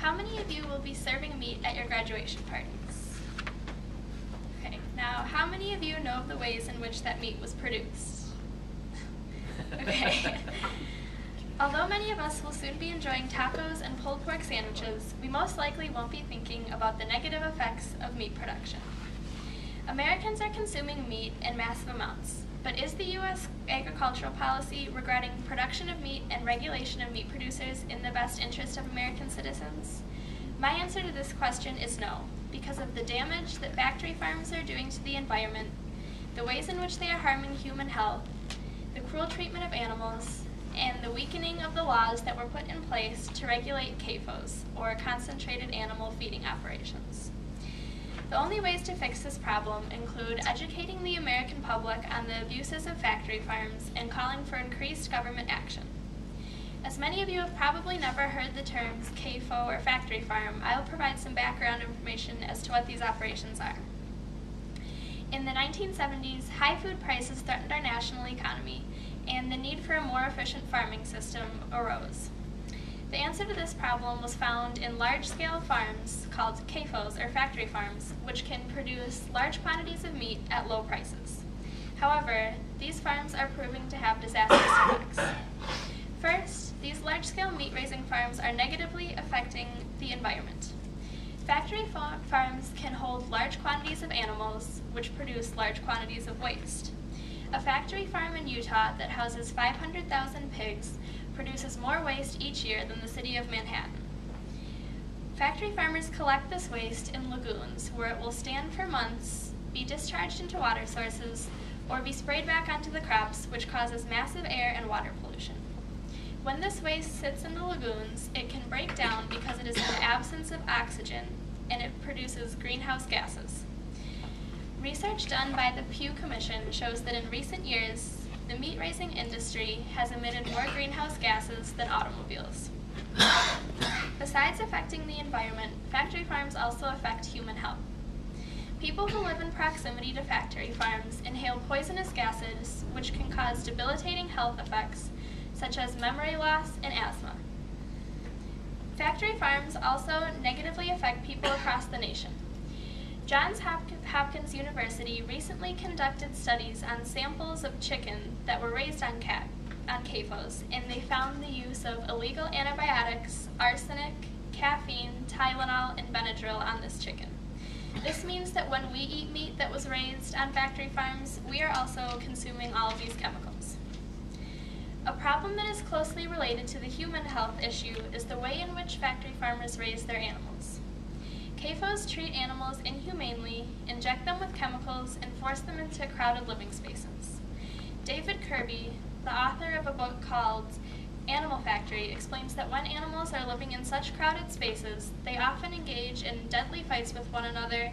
How many of you will be serving meat at your graduation parties? Okay, now how many of you know of the ways in which that meat was produced? Okay. Although many of us will soon be enjoying tacos and pulled pork sandwiches, we most likely won't be thinking about the negative effects of meat production. Americans are consuming meat in massive amounts, but is the U.S. agricultural policy regarding production of meat and regulation of meat producers in the best interest of American citizens? My answer to this question is no, because of the damage that factory farms are doing to the environment, the ways in which they are harming human health, the cruel treatment of animals, and the weakening of the laws that were put in place to regulate CAFOs, or concentrated animal feeding operations. The only ways to fix this problem include educating the American public on the abuses of factory farms and calling for increased government action. As many of you have probably never heard the terms CAFO or factory farm, I will provide some background information as to what these operations are. In the 1970s, high food prices threatened our national economy, and the need for a more efficient farming system arose. The answer to this problem was found in large-scale farms called CAFOs, or factory farms, which can produce large quantities of meat at low prices. However, these farms are proving to have disastrous effects. First, these large-scale meat-raising farms are negatively affecting the environment. Factory farms can hold large quantities of animals, which produce large quantities of waste. A factory farm in Utah that houses 500,000 pigs produces more waste each year than the city of Manhattan. Factory farmers collect this waste in lagoons where it will stand for months, be discharged into water sources, or be sprayed back onto the crops, which causes massive air and water pollution. When this waste sits in the lagoons, it can break down because it is in the absence of oxygen, and it produces greenhouse gases. Research done by the Pew Commission shows that in recent years, the meat-raising industry has emitted more greenhouse gases than automobiles. Besides affecting the environment, factory farms also affect human health. People who live in proximity to factory farms inhale poisonous gases, which can cause debilitating health effects, such as memory loss and asthma. Factory farms also negatively affect people across the nation. Johns Hopkins University recently conducted studies on samples of chicken that were raised on CAFOs, and they found the use of illegal antibiotics, arsenic, caffeine, Tylenol, and Benadryl on this chicken. This means that when we eat meat that was raised on factory farms, we are also consuming all of these chemicals. A problem that is closely related to the human health issue is the way in which factory farmers raise their animals. CAFOs treat animals inhumanely, inject them with chemicals, and force them into crowded living spaces. David Kirby, the author of a book called Animal Factory, explains that when animals are living in such crowded spaces, they often engage in deadly fights with one another,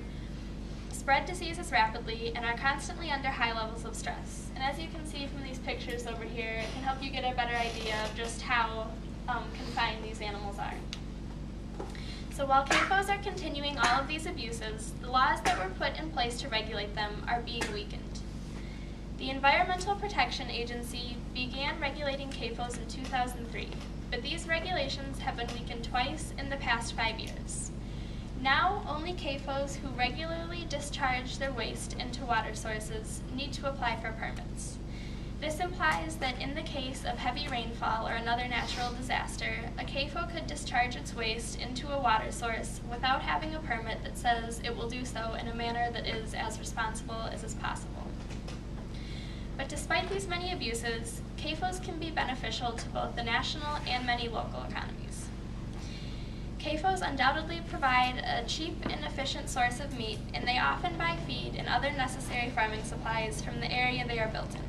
spread diseases rapidly, and are constantly under high levels of stress. And as you can see from these pictures over here, it can help you get a better idea of just how confined these animals are. So while CAFOs are continuing all of these abuses, the laws that were put in place to regulate them are being weakened. The Environmental Protection Agency began regulating CAFOs in 2003, but these regulations have been weakened twice in the past 5 years. Now, only CAFOs who regularly discharge their waste into water sources need to apply for permits. This implies that in the case of heavy rainfall or another natural disaster, a CAFO could discharge its waste into a water source without having a permit that says it will do so in a manner that is as responsible as is possible. But despite these many abuses, CAFOs can be beneficial to both the national and many local economies. CAFOs undoubtedly provide a cheap and efficient source of meat, and they often buy feed and other necessary farming supplies from the area they are built in.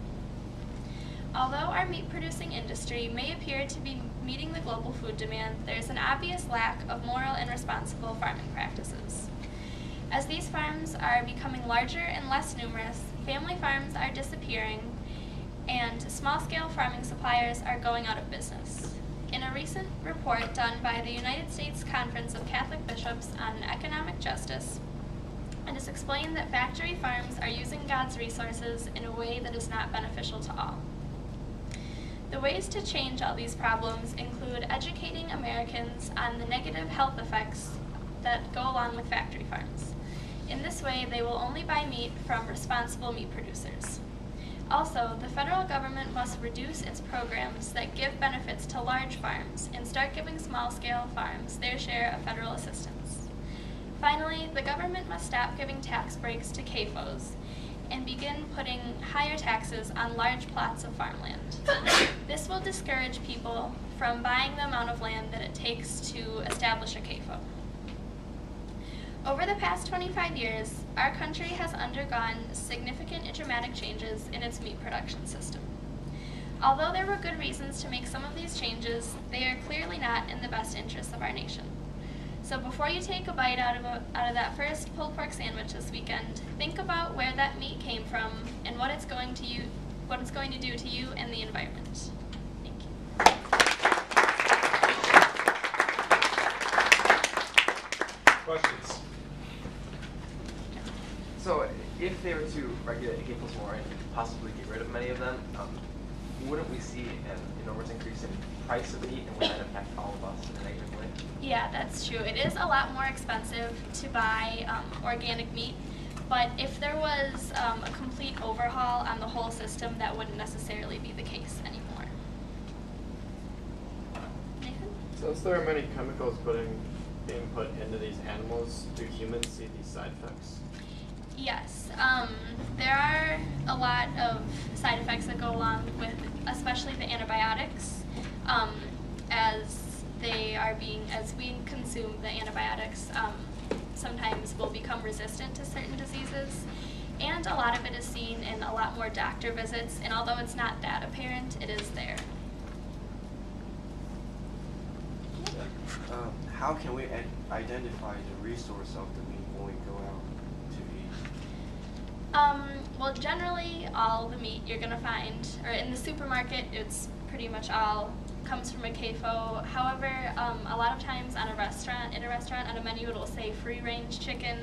Although our meat-producing industry may appear to be meeting the global food demand, there is an obvious lack of moral and responsible farming practices. As these farms are becoming larger and less numerous, family farms are disappearing, and small-scale farming suppliers are going out of business. In a recent report done by the United States Conference of Catholic Bishops on Economic Justice, it is explained that factory farms are using God's resources in a way that is not beneficial to all. The ways to change all these problems include educating Americans on the negative health effects that go along with factory farms. In this way, they will only buy meat from responsible meat producers. Also, the federal government must reduce its programs that give benefits to large farms and start giving small-scale farms their share of federal assistance. Finally, the government must stop giving tax breaks to CAFOs and begin putting higher taxes on large plots of farmland. This will discourage people from buying the amount of land that it takes to establish a CAFO. Over the past 25 years, our country has undergone significant and dramatic changes in its meat production system. Although there were good reasons to make some of these changes, they are clearly not in the best interests of our nation. So before you take a bite out of that first pulled pork sandwich this weekend, think about where that meat came from and what it's going to do to you and the environment. Thank you. Questions? So if they were to regulate CAFOs more and possibly get rid of many of them, wouldn't we see an enormous increase in price of meat, and would that impact all of us in a negative way? Yeah, that's true. It is a lot more expensive to buy organic meat, but if there was a complete overhaul on the whole system, that wouldn't necessarily be the case anymore. Nathan? Since there are many chemicals being put into these animals, do humans see these side effects? Yes, there are a lot of side effects that go along with, especially the antibiotics, as we consume the antibiotics, sometimes we'll become resistant to certain diseases, and a lot of it is seen in a lot more doctor visits, and although it's not that apparent, it is there. How can we identify the resource of the meat when we go out to eat? Well, generally, all the meat you're going to find, or in the supermarket, it's pretty much all comes from a CAFO. However, a lot of times in a restaurant, on a menu, it'll say free-range chicken.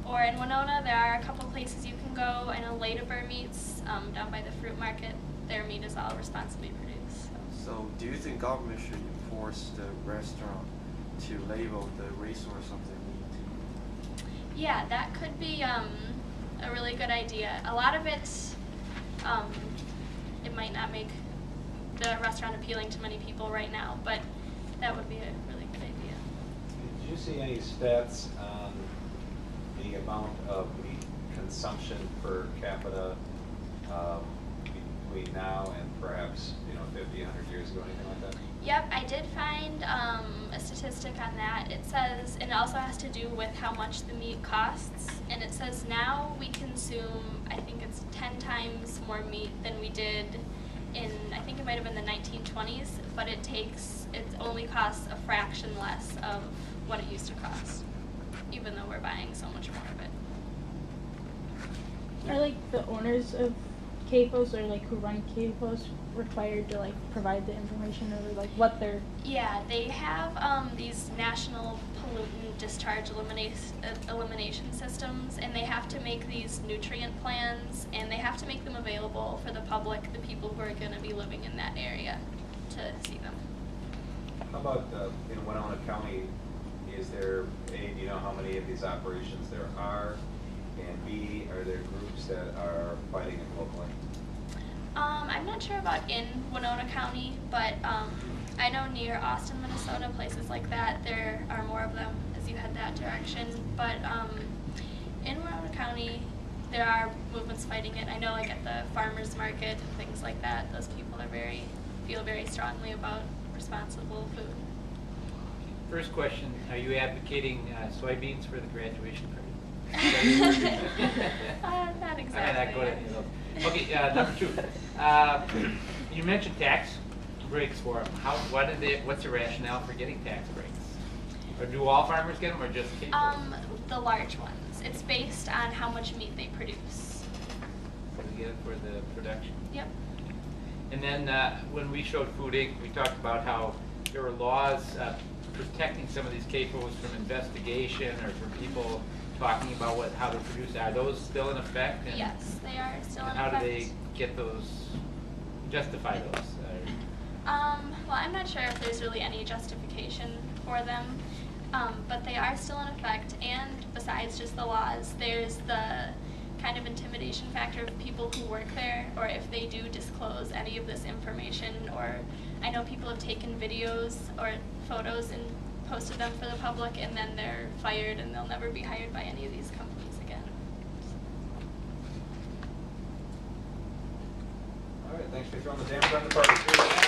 Or in Winona, there are a couple places you can go. I know Ladybird Meats, down by the fruit market, their meat is all responsibly produced. So do you think government should enforce the restaurant to label the resource of the meat? Yeah, that could be a really good idea. A lot of it, it might not make the restaurant appealing to many people right now, but that would be a really good idea. Did you see any stats on the amount of meat consumption per capita between now and perhaps 50, 100 years ago, anything like that? Yep, I did find a statistic on that. It says, and it also has to do with how much the meat costs, and it says now we consume, I think it's 10 times more meat than we did in, I think it might have been the 1920s, but it only costs a fraction less of what it used to cost, even though we're buying so much more of it. Are like the owners of CAFOs or like who run CAFOs required to like provide the information or like what they're? Yeah, they have these national pollutant discharge elimination systems, and they have to make these nutrient plans, and they have to make them available for the public, the people who are going to be living in that area, to see them. How about in Winona County, is there A, do you know how many of these operations there are, and B, are there groups that are fighting it locally? I'm not sure about in Winona County, but I know near Austin, Minnesota, places like that, there are more of them as you head that direction. But in Winona County, there are movements fighting it. I know like at the farmers market and things like that, those people are feel very strongly about responsible food. First question, are you advocating soybeans for the graduation party? Not exactly. Okay, number 2. You mentioned tax breaks for them. What's the rationale for getting tax breaks? Or do all farmers get them, or just CAFOs? The large ones. It's based on how much meat they produce. So they get it for the production? Yep. And then when we showed Food Inc., we talked about how there were laws protecting some of these CAFOs from investigation or from people talking about how to produce. Are those still in effect? And yes, they are still in effect. how do they get those, justify those? Well, I'm not sure if there's really any justification for them, but they are still in effect, and besides just the laws, there's the kind of intimidation factor of people who work there, or if they do disclose any of this information, or I know people have taken videos or photos and posted them for the public, and then they're fired and they'll never be hired by any of these companies again. All right, thanks for throwing the dampers on the party.